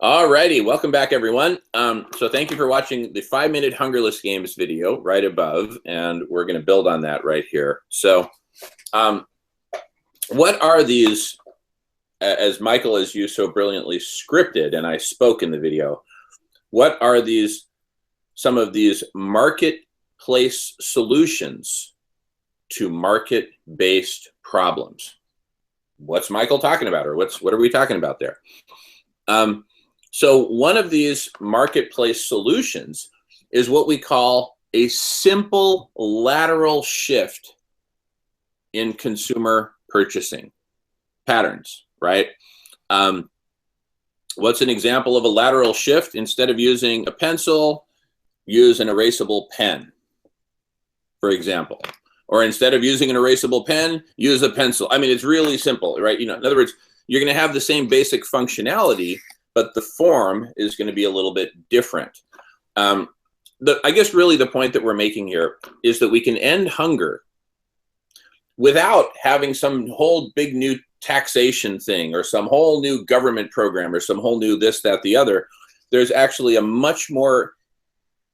All righty, welcome back, everyone. So thank you for watching the 5-minute Hungerless Games video right above, and we're going to build on that right here. So what are these, as Michael, as you so brilliantly scripted, and I spoke in the video, what are these, some of these marketplace solutions to market-based problems? What's Michael talking about, or what are we talking about there? So one of these marketplace solutions is what we call a simple lateral shift in consumer purchasing patterns, right? What's an example of a lateral shift? Instead of using a pencil, use an erasable pen, for example. Or instead of using an erasable pen, use a pencil. I mean, it's really simple, right? You know, in other words, you're going to have the same basic functionality, but the form is going to be a little bit different. I guess really the point that we're making here is that we can end hunger without having some whole big new taxation thing or some whole new government program or some whole new this, that, the other. There's actually a much more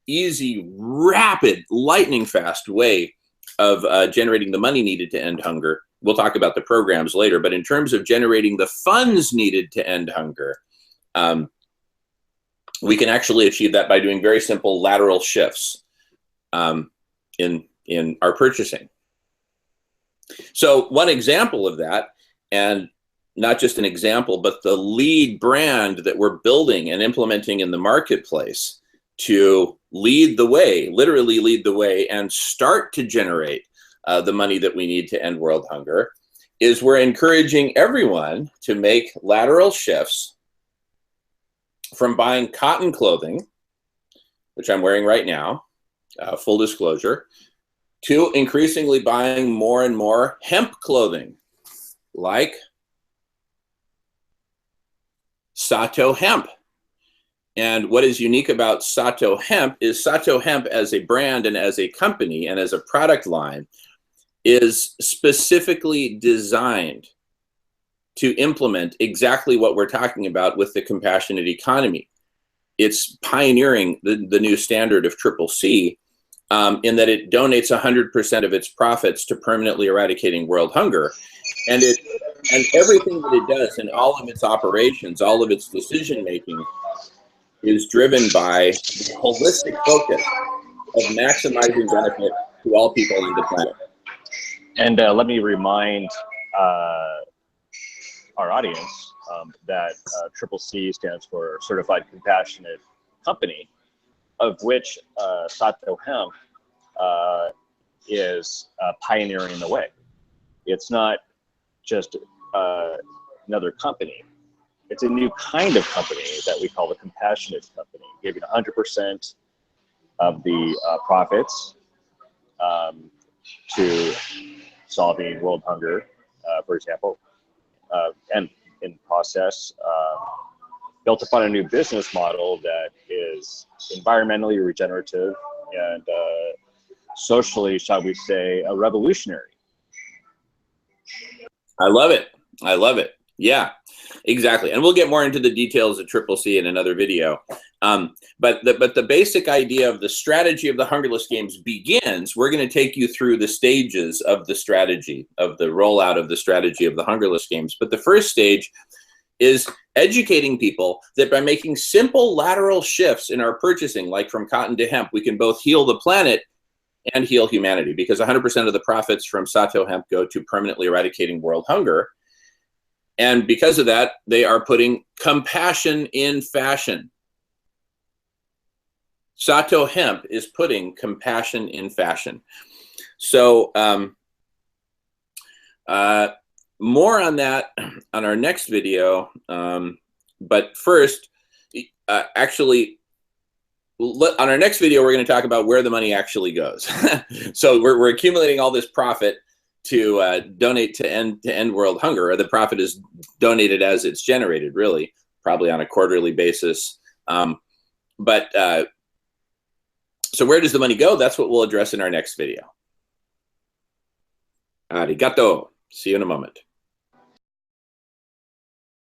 easy, rapid, lightning fast way of generating the money needed to end hunger. We'll talk about the programs later, but in terms of generating the funds needed to end hunger, we can actually achieve that by doing very simple lateral shifts in our purchasing. So one example of that, and not just an example, but the lead brand that we're building and implementing in the marketplace to lead the way, literally lead the way, and start to generate the money that we need to end world hunger, is we're encouraging everyone to make lateral shifts from buying cotton clothing, which I'm wearing right now, full disclosure, to increasingly buying more and more hemp clothing, like Sato Hemp. And what is unique about Sato Hemp is Sato Hemp as a brand and as a company and as a product line is specifically designed to implement exactly what we're talking about with the compassionate economy. It's pioneering the new standard of CCC in that it donates 100% of its profits to permanently eradicating world hunger. And everything that it does in all of its operations, all of its decision making is driven by the holistic focus of maximizing benefit to all people on the planet. And let me remind our audience that CCC stands for Certified Compassionate Company, of which Sato Hemp is pioneering the way. It's not just another company. It's a new kind of company that we call the Compassionate Company, giving 100% of the profits to solving world hunger, for example, and in process, built upon a new business model that is environmentally regenerative and socially, shall we say, a revolutionary. I love it. I love it. Yeah, exactly. And we'll get more into the details of CCC in another video. But the basic idea of the strategy of the Hungerless Games begins. We're going to take you through the stages of the strategy, of the rollout of the strategy of the Hungerless Games. But the first stage is educating people that by making simple lateral shifts in our purchasing, like from cotton to hemp, we can both heal the planet and heal humanity, because 100% of the profits from Sato Hemp go to permanently eradicating world hunger. And because of that, they are putting compassion in fashion. Sato Hemp is putting compassion in fashion. So more on that on our next video. But first, actually, on our next video, we're going to talk about where the money actually goes. So we're accumulating all this profit to donate to end world hunger. Or the profit is donated as it's generated, really, probably on a quarterly basis. So where does the money go? That's what we'll address in our next video. Arigato. See you in a moment.